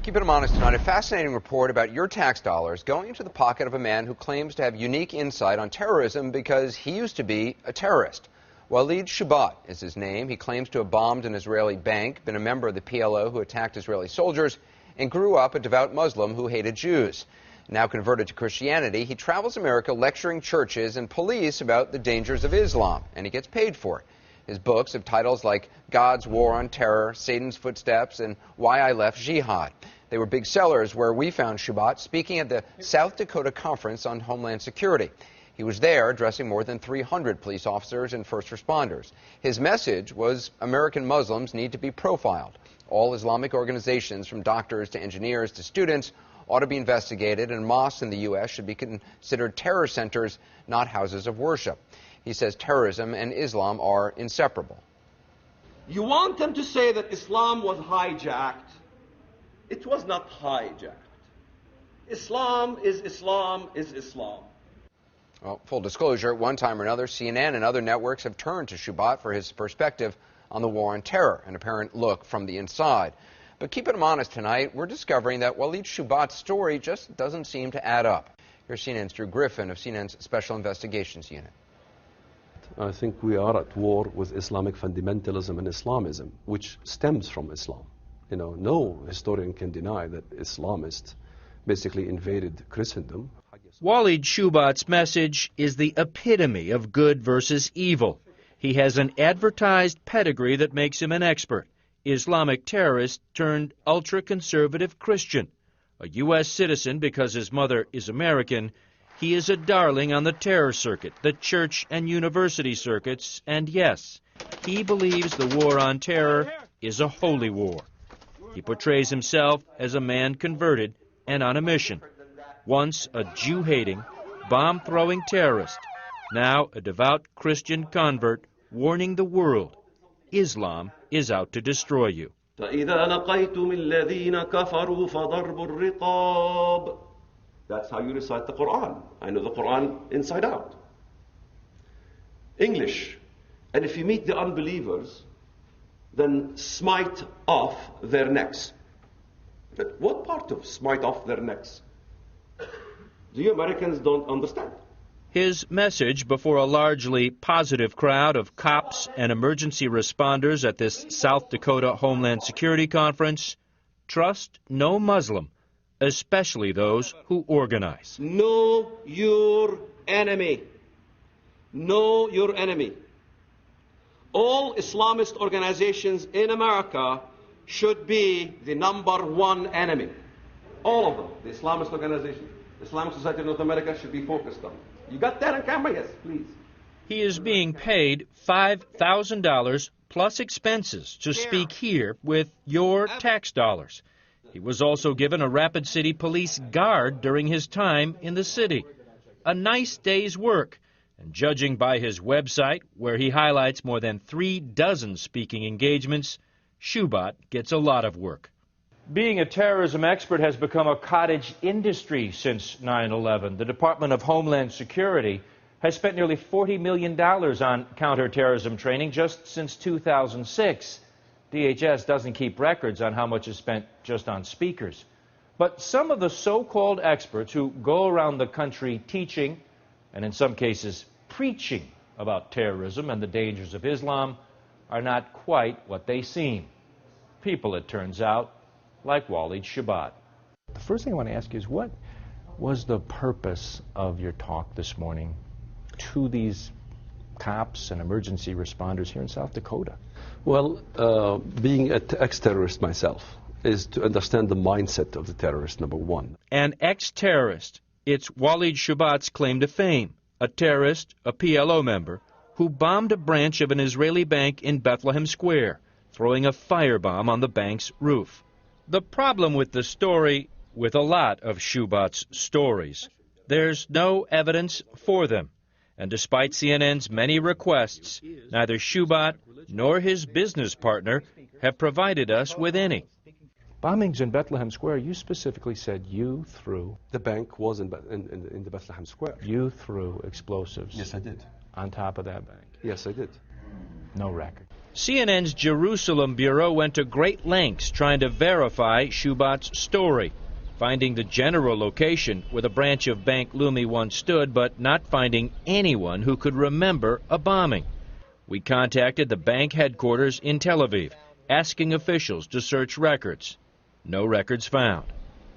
Keep it honest tonight. A fascinating report about your tax dollars going into the pocket of a man who claims to have unique insight on terrorism because he used to be a terrorist. Walid Shubat is his name. He claims to have bombed an Israeli bank, been a member of the PLO who attacked Israeli soldiers, and grew up a devout Muslim who hated Jews. Now converted to Christianity, he travels America lecturing churches and police about the dangers of Islam, and he gets paid for it. His books have titles like God's War on Terror, Satan's Footsteps, and Why I Left Jihad. They were big sellers where we found Shubat speaking at the South Dakota Conference on Homeland Security. He was there addressing more than 300 police officers and first responders. His message was American Muslims need to be profiled. All Islamic organizations, from doctors to engineers to students, ought to be investigated, and mosques in the U.S. should be considered terror centers, not houses of worship. He says terrorism and Islam are inseparable. You want them to say that Islam was hijacked. It was not hijacked. Islam is Islam is Islam. Well, full disclosure, at one time or another, CNN and other networks have turned to Shubat for his perspective on the war on terror, an apparent look from the inside. But keeping him honest tonight, we're discovering that Walid Shubat's story just doesn't seem to add up. Here's CNN's Drew Griffin of CNN's Special Investigations Unit. I think we are at war with Islamic fundamentalism and Islamism, which stems from Islam. You know, no historian can deny that Islamists basically invaded Christendom. Walid Shubat's message is the epitome of good versus evil. He has an advertised pedigree that makes him an expert. Islamic terrorist turned ultra-conservative Christian. A U.S. citizen because his mother is American, he is a darling on the terror circuit, the church and university circuits, and yes, he believes the war on terror is a holy war. He portrays himself as a man converted and on a mission. Once a Jew-hating, bomb-throwing terrorist, now a devout Christian convert warning the world, Islam is out to destroy you. فَإِذَا لَقَيْتُمُ الَّذِينَ كَفَرُوا فَضَرْبُ الرِّقَابِ. That's how you recite the Quran. I know the Quran inside out. English. And if you meet the unbelievers, then smite off their necks. But what part of smite off their necks? The Americans don't understand. His message before a largely positive crowd of cops and emergency responders at this South Dakota Homeland Security Conference: trust no Muslim, especially those who organize. Know your enemy. Know your enemy. All Islamist organizations in America should be the #1 enemy. All of them, the Islamist organizations, Islamic Society of North America should be focused on. You got that on camera? Yes, please. He is being paid $5,000 plus expenses to speak here with your tax dollars. He was also given a Rapid City police guard during his time in the city. A nice day's work. And judging by his website, where he highlights more than 36 speaking engagements, Shubat gets a lot of work. Being a terrorism expert has become a cottage industry since 9/11. The Department of Homeland Security has spent nearly $40 million on counterterrorism training just since 2006. DHS doesn't keep records on how much is spent just on speakers. But some of the so-called experts who go around the country teaching, and in some cases preaching, about terrorism and the dangers of Islam are not quite what they seem. People, it turns out, like Walid Shubat. The first thing I want to ask you is, what was the purpose of your talk this morning to these cops and emergency responders here in South Dakota? Well, being an ex-terrorist myself is to understand the mindset of the terrorist, #1. An ex-terrorist. It's Walid Shubat's claim to fame. A terrorist, a PLO member, who bombed a branch of an Israeli bank in Bethlehem Square, throwing a firebomb on the bank's roof. The problem with the story, with a lot of Shubat's stories, there's no evidence for them. And despite CNN's many requests, neither Shubat nor his business partner have provided us with any. Bombings in Bethlehem Square, you specifically said you threw... The bank was in the Bethlehem Square. You threw explosives. Yes, I did. On top of that bank. Yes, I did. No record. CNN's Jerusalem bureau went to great lengths trying to verify Shubat's story, finding the general location where the branch of Bank Leumi once stood, but not finding anyone who could remember a bombing. We contacted the bank headquarters in Tel Aviv, asking officials to search records. No records found.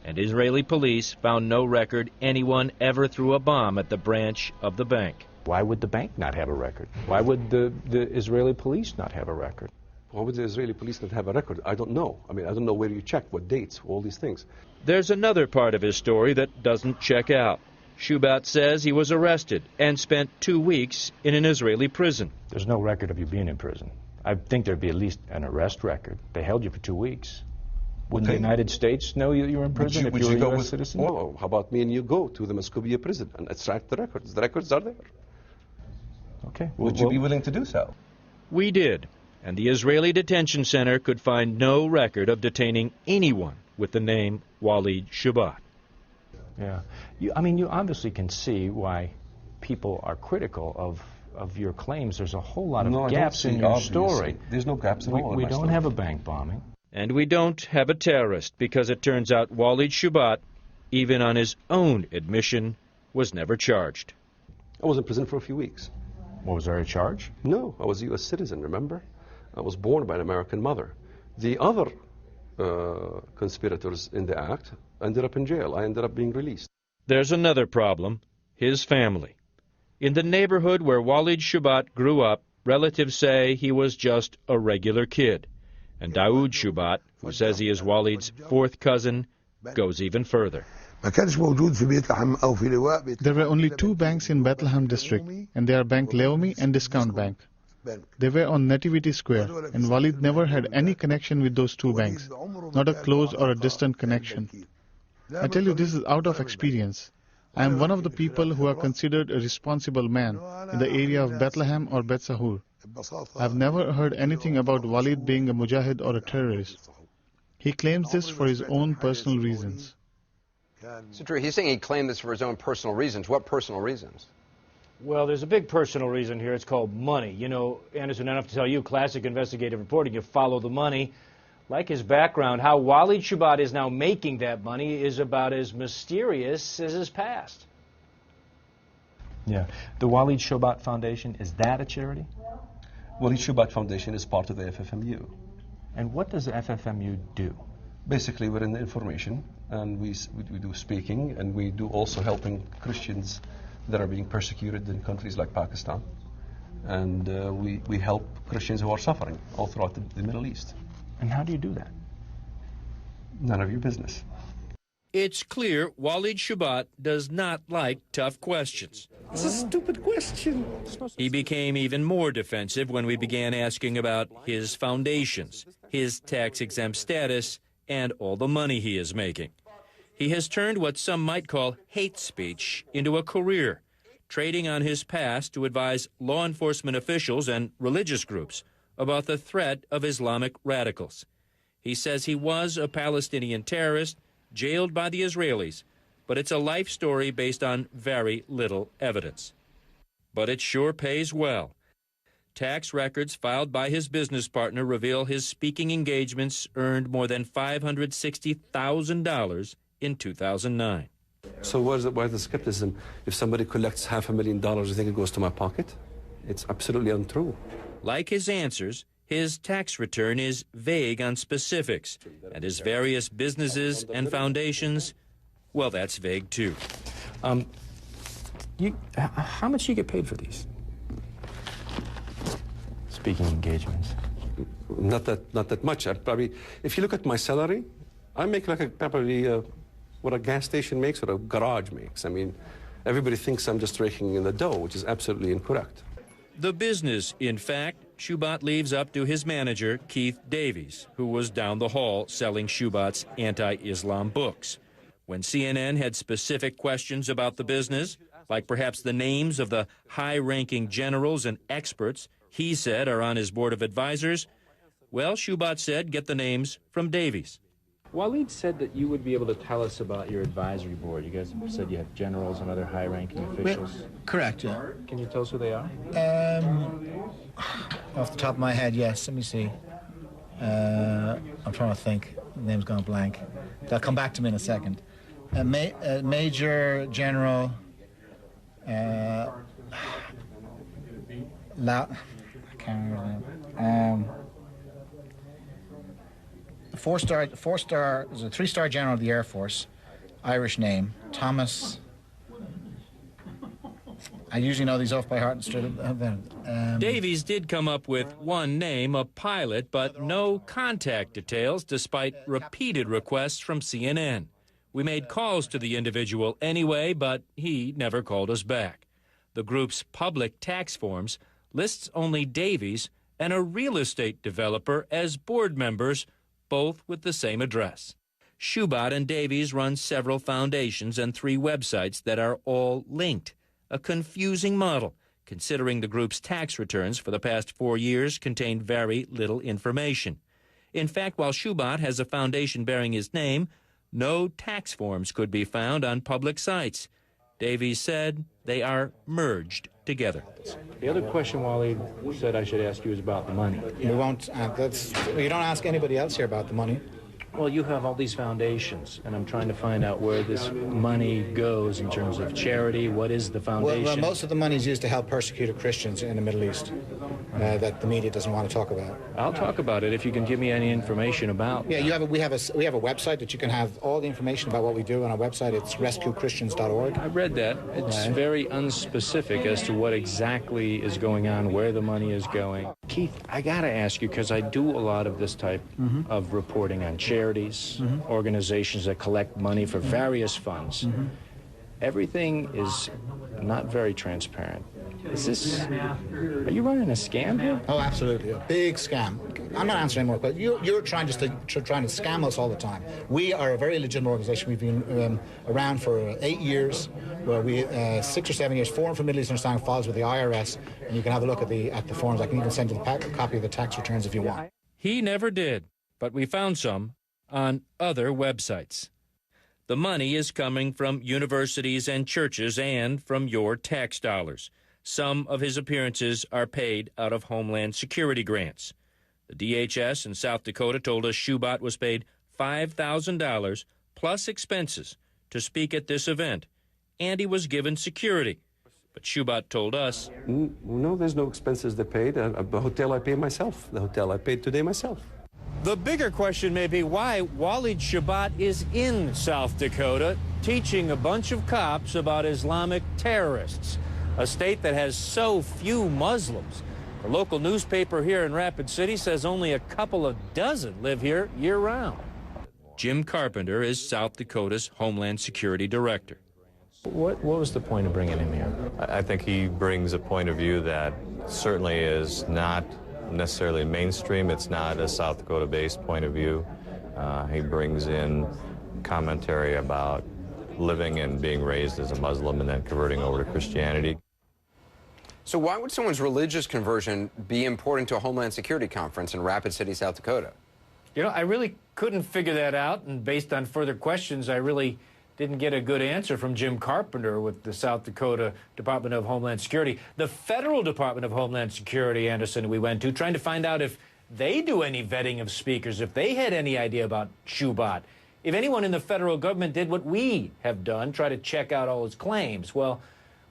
And Israeli police found no record anyone ever threw a bomb at the branch of the bank. Why would the bank not have a record? Why would the Israeli police not have a record? Why would the Israeli police not have a record? I don't know. I mean, I don't know where you check, what dates, all these things. There's another part of his story that doesn't check out. Shubat says he was arrested and spent 2 weeks in an Israeli prison. There's no record of you being in prison. I think there'd be at least an arrest record. They held you for 2 weeks. Wouldn't the United States know you were in prison if you were a U.S. citizen? Well, how about me and you go to the Muscovia prison and extract the records? The records are there. Okay. Would you be willing to do so? We did, and the Israeli detention center could find no record of detaining anyone with the name Walid Shubat. Yeah. I mean, you obviously can see why people are critical of your claims. There's a whole lot of gaps in your story. There's no gaps at all. We don't have a bank bombing. And we don't have a terrorist, because it turns out Walid Shubat, even on his own admission, was never charged. I was in prison for a few weeks. Was there a charge? No, I was a U.S. citizen, remember? I was born by an American mother. The other conspirators in the act ended up in jail. I ended up being released. There's another problem, his family. In the neighborhood where Walid Shubat grew up, relatives say he was just a regular kid. And Daoud Shubat, who says he is Walid's fourth cousin, goes even further. There were only 2 banks in Bethlehem district, and they are Bank Leumi and Discount Bank. They were on Nativity Square, and Walid never had any connection with those 2 banks, not a close or a distant connection. I tell you, this is out of experience. I am one of the people who are considered a responsible man in the area of Bethlehem or Bet Sahur. I have never heard anything about Walid being a mujahid or a terrorist. He claims this for his own personal reasons. So true. He's saying he claimed this for his own personal reasons. What personal reasons? Well, there's a big personal reason here. It's called money. You know, Anderson, I don't have to tell you, classic investigative reporting, you follow the money. Like his background, how Walid Shubat is now making that money is about as mysterious as his past. Yeah. The Walid Shubat Foundation, is that a charity? Walid Shubat Foundation is part of the FFMU. And what does the FFMU do? Basically, we're in the information, and we do speaking, and we do also helping Christians that are being persecuted in countries like Pakistan. And we help Christians who are suffering all throughout the Middle East. And how do you do that? None of your business. It's clear Walid Shubat does not like tough questions. It's a stupid question. He became even more defensive when we began asking about his foundations, his tax-exempt status, and all the money he is making. He has turned what some might call hate speech into a career, trading on his past to advise law enforcement officials and religious groups about the threat of Islamic radicals. He says he was a Palestinian terrorist jailed by the Israelis, but it's a life story based on very little evidence. But it sure pays well. Tax records filed by his business partner reveal his speaking engagements earned more than $560,000 in 2009. So why the skepticism? If somebody collects $500,000, you think it goes to my pocket? It's absolutely untrue. Like his answers, his tax return is vague on specifics, and his various businesses and foundations, well, that's vague too. How much do you get paid for these speaking engagements? Not that much. Probably, if you look at my salary, I make like probably what a gas station makes or a garage makes. I mean, everybody thinks I'm just raking in the dough, which is absolutely incorrect. The business, in fact, Shubat leaves up to his manager, Keith Davies, who was down the hall selling Shubat's anti-Islam books. When CNN had specific questions about the business, like perhaps the names of the high-ranking generals and experts he said are on his board of advisors, well, Shubat said get the names from Davies. Walid said that you would be able to tell us about your advisory board. You guys said you have generals and other high-ranking officials. Correct, yeah. Can you tell us who they are? Off the top of my head, yes. Let me see. I'm trying to think. The name's gone blank. They'll come back to me in a second. Major General I can't remember. Four-star, there's a three-star general of the Air Force, Irish name, Thomas. I usually know these off by heart. Davies did come up with one name, a pilot, but no contact details despite repeated requests from CNN. We made calls to the individual anyway, but he never called us back. The group's public tax forms lists only Davies and a real estate developer as board members, both with the same address. Shubat and Davies run several foundations and 3 websites that are all linked. A confusing model, considering the group's tax returns for the past 4 years contained very little information. In fact, while Shubat has a foundation bearing his name, no tax forms could be found on public sites. Davies said they are merged together. The other question Wally said I should ask you is about the money. We won't, you don't ask anybody else here about the money. Well, you have all these foundations, and I'm trying to find out where this money goes in terms of charity. What is the foundation? Well, most of the money is used to help persecuted Christians in the Middle East that the media doesn't want to talk about. I'll talk about it if you can give me any information about. Yeah, we have a website that you can have all the information about what we do on our website. It's rescuechristians.org. I read that. It's very unspecific as to what exactly is going on, where the money is going. Keith, I got to ask you, because I do a lot of this type of reporting on charities, organizations that collect money for various funds. Everything is not very transparent. Are you running a scam here? Oh, absolutely. A big scam. I'm not answering more questions. You're trying to scam us all the time. We are a very legitimate organization. We've been around for 8 years. Well, 6 or 7 years, Forum for Middle Eastern Understanding files with the IRS, and you can have a look at the forms. I can even send you a copy of the tax returns if you want. He never did, but we found some on other websites. The money is coming from universities and churches and from your tax dollars. Some of his appearances are paid out of Homeland Security grants. The DHS in South Dakota told us Shubat was paid $5,000 plus expenses to speak at this event, and he was given security. But Shubat told us, No, there's no expenses they paid. The hotel I pay myself. The hotel I paid today myself. The bigger question may be why Walid Shubat is in South Dakota teaching a bunch of cops about Islamic terrorists, a state that has so few Muslims. The local newspaper here in Rapid City says only a couple of dozen live here year-round. Jim Carpenter is South Dakota's Homeland Security Director. What was the point of bringing him here? I think he brings a point of view that certainly is not necessarily mainstream. It's not a South Dakota-based point of view. He brings in commentary about living and being raised as a Muslim and then converting over to Christianity. So why would someone's religious conversion be important to a Homeland Security conference in Rapid City, South Dakota? You know, I really couldn't figure that out, and based on further questions, I really didn't get a good answer from Jim Carpenter with the South Dakota Department of Homeland Security. The Federal Department of Homeland Security, Anderson, we went to, trying to find out if they do any vetting of speakers, if they had any idea about Shubat, if anyone in the federal government did what we have done, try to check out all his claims. Well,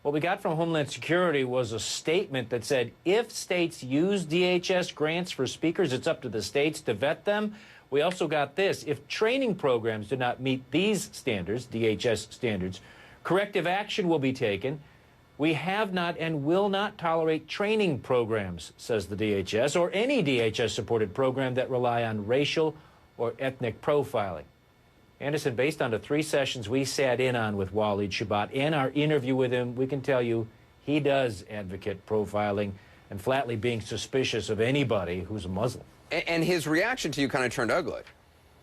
what we got from Homeland Security was a statement that said if states use DHS grants for speakers, it's up to the states to vet them. We also got this: if training programs do not meet these standards, DHS standards, corrective action will be taken. We have not and will not tolerate training programs, says the DHS, or any DHS-supported program that rely on racial or ethnic profiling. Anderson, based on the 3 sessions we sat in on with Walid Shubat and our interview with him, we can tell you he does advocate profiling and flatly being suspicious of anybody who's a Muslim. And his reaction to you kind of turned ugly.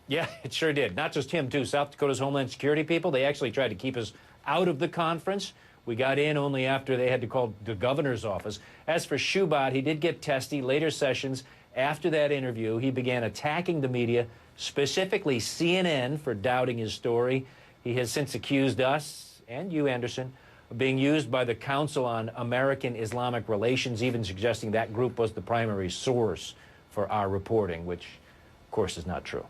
Yeah, it sure did. Not just him, too. South Dakota's Homeland Security people, they actually tried to keep us out of the conference. We got in only after they had to call the governor's office. As for Shubat, he did get testy. Later sessions, after that interview, he began attacking the media, specifically CNN, for doubting his story. He has since accused us, and you, Anderson, being used by the Council on American Islamic Relations, even suggesting that group was the primary source for our reporting, which, of course, is not true.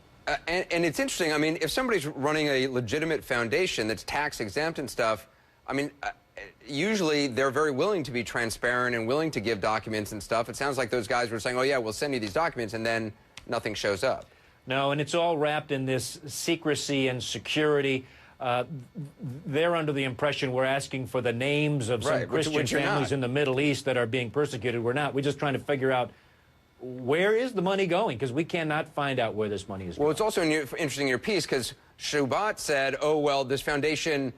And it's interesting. I mean, if somebody's running a legitimate foundation that's tax exempt and stuff, I mean, usually they're very willing to be transparent and willing to give documents and stuff. It sounds like those guys were saying, oh, yeah, we'll send you these documents, and then nothing shows up. No, and it's all wrapped in this secrecy and security. They're under the impression we're asking for the names of some Christian families in the Middle East that are being persecuted. We're not. We're just trying to figure out where is the money going, because we cannot find out where this money is going. Well, it's also interesting in your piece because Shubat said, oh, well, this foundation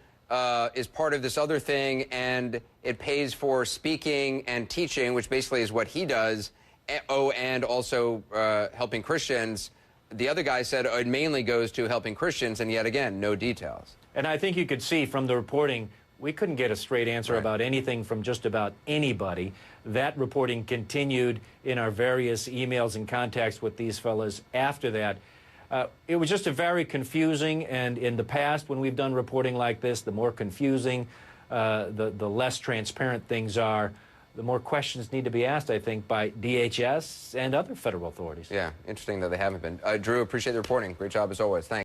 is part of this other thing, and it pays for speaking and teaching, which basically is what he does, and also helping Christians. The other guy said it mainly goes to helping Christians, and yet again, no details. And I think you could see from the reporting, we couldn't get a straight answer about anything from just about anybody. That reporting continued in our various emails and contacts with these fellas after that. It was just a very confusing, and in the past when we've done reporting like this, the more confusing, the less transparent things are, the more questions need to be asked, I think, by DHS and other federal authorities. Yeah, interesting that they haven't been. Drew, appreciate the reporting. Great job as always. Thanks.